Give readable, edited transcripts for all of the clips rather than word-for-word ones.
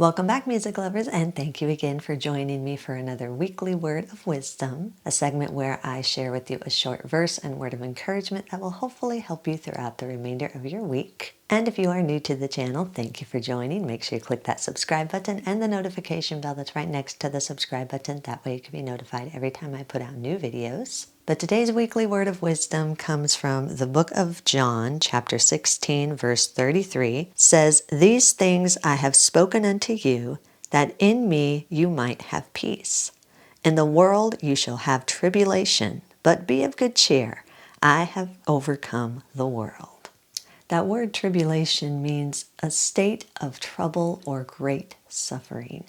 Welcome back, music lovers, and thank you again for joining me for another weekly Word of Wisdom, a segment where I share with you a short verse and word of encouragement that will hopefully help you throughout the remainder of your week. And if you are new to the channel, thank you for joining. Make sure you click that subscribe button and the notification bell that's right next to the subscribe button. That way you can be notified every time I put out new videos. But today's weekly word of wisdom comes from the book of John, chapter 16, verse 33, says, "These things I have spoken unto you, that in me you might have peace. In the world you shall have tribulation, but be of good cheer. I have overcome the world." That word tribulation means a state of trouble or great suffering.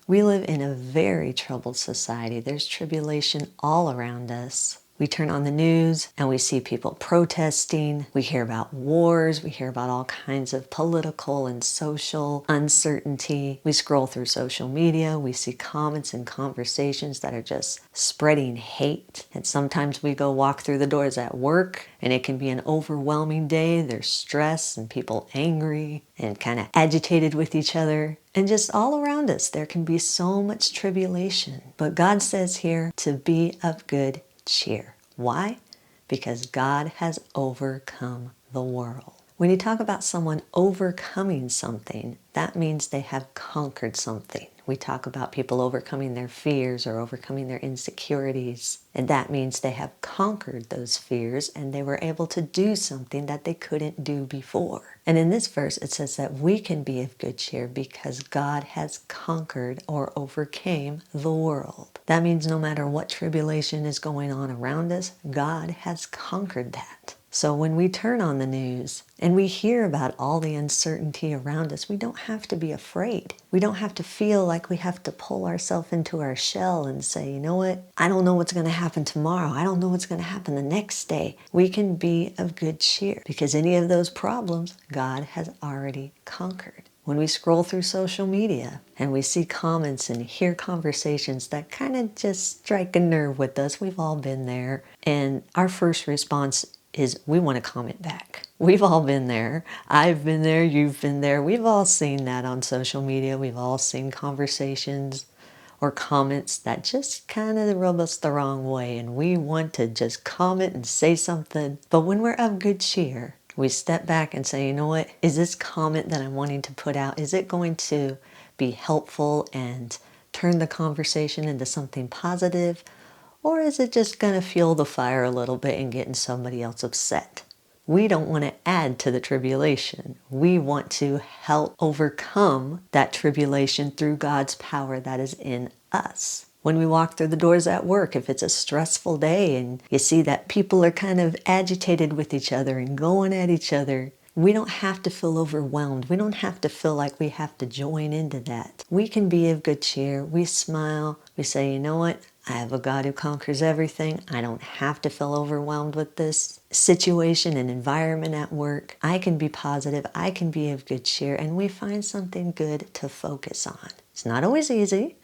We live in a very troubled society. There's tribulation all around us. We turn on the news and we see people protesting. We hear about wars. We hear about all kinds of political and social uncertainty. We scroll through social media. We see comments and conversations that are just spreading hate. And sometimes we go walk through the doors at work and it can be an overwhelming day. There's stress and people angry and kind of agitated with each other. And just all around us, there can be so much tribulation. But God says here to be of good cheer. Why? Because God has overcome the world. When you talk about someone overcoming something, that means they have conquered something. We talk about people overcoming their fears or overcoming their insecurities, and that means they have conquered those fears and they were able to do something that they couldn't do before. And in this verse, it says that we can be of good cheer because God has conquered or overcame the world. That means no matter what tribulation is going on around us, God has conquered that. So when we turn on the news and we hear about all the uncertainty around us, we don't have to be afraid. We don't have to feel like we have to pull ourselves into our shell and say, you know what? I don't know what's going to happen tomorrow. I don't know what's going to happen the next day. We can be of good cheer because any of those problems, God has already conquered. When we scroll through social media and we see comments and hear conversations that kind of just strike a nerve with us, we've all been there. And our first response is we want to comment back. We've all been there. I've been there. You've been there. We've all seen that on social media. We've all seen conversations or comments that just kind of rub us the wrong way. And we want to just comment and say something. But when we're of good cheer, we step back and say, you know what? Is this comment that I'm wanting to put out, is it going to be helpful and turn the conversation into something positive? Or is it just going to fuel the fire a little bit and getting somebody else upset? We don't want to add to the tribulation. We want to help overcome that tribulation through God's power that is in us. When we walk through the doors at work, if it's a stressful day and you see that people are kind of agitated with each other and going at each other, we don't have to feel overwhelmed. We don't have to feel like we have to join into that. We can be of good cheer. We smile. We say, you know what? I have a God who conquers everything. I don't have to feel overwhelmed with this situation and environment at work. I can be positive. I can be of good cheer. And we find something good to focus on. It's not always easy,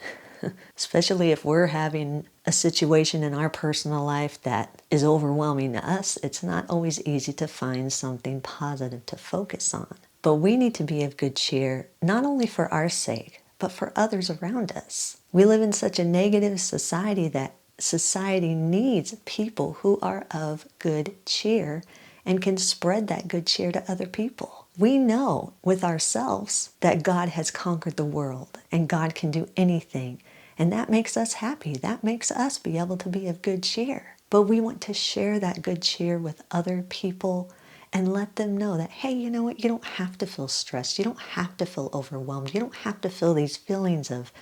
especially if we're having a situation in our personal life that is overwhelming to us. It's not always easy to find something positive to focus on. But we need to be of good cheer, not only for our sake, but for others around us. We live in such a negative society that society needs people who are of good cheer and can spread that good cheer to other people. We know with ourselves that God has conquered the world and God can do anything. And that makes us happy. That makes us be able to be of good cheer. But we want to share that good cheer with other people and let them know that, hey, you know what? You don't have to feel stressed. You don't have to feel overwhelmed. You don't have to feel these feelings of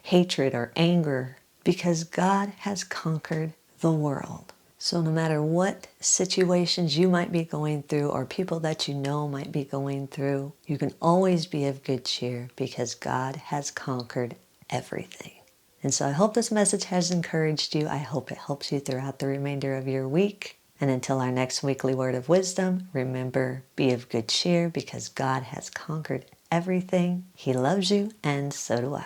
hatred or anger because God has conquered the world. So no matter what situations you might be going through or people that you know might be going through, you can always be of good cheer because God has conquered everything. And so I hope this message has encouraged you. I hope it helps you throughout the remainder of your week. And until our next weekly word of wisdom, remember, be of good cheer because God has conquered everything. He loves you, and so do I.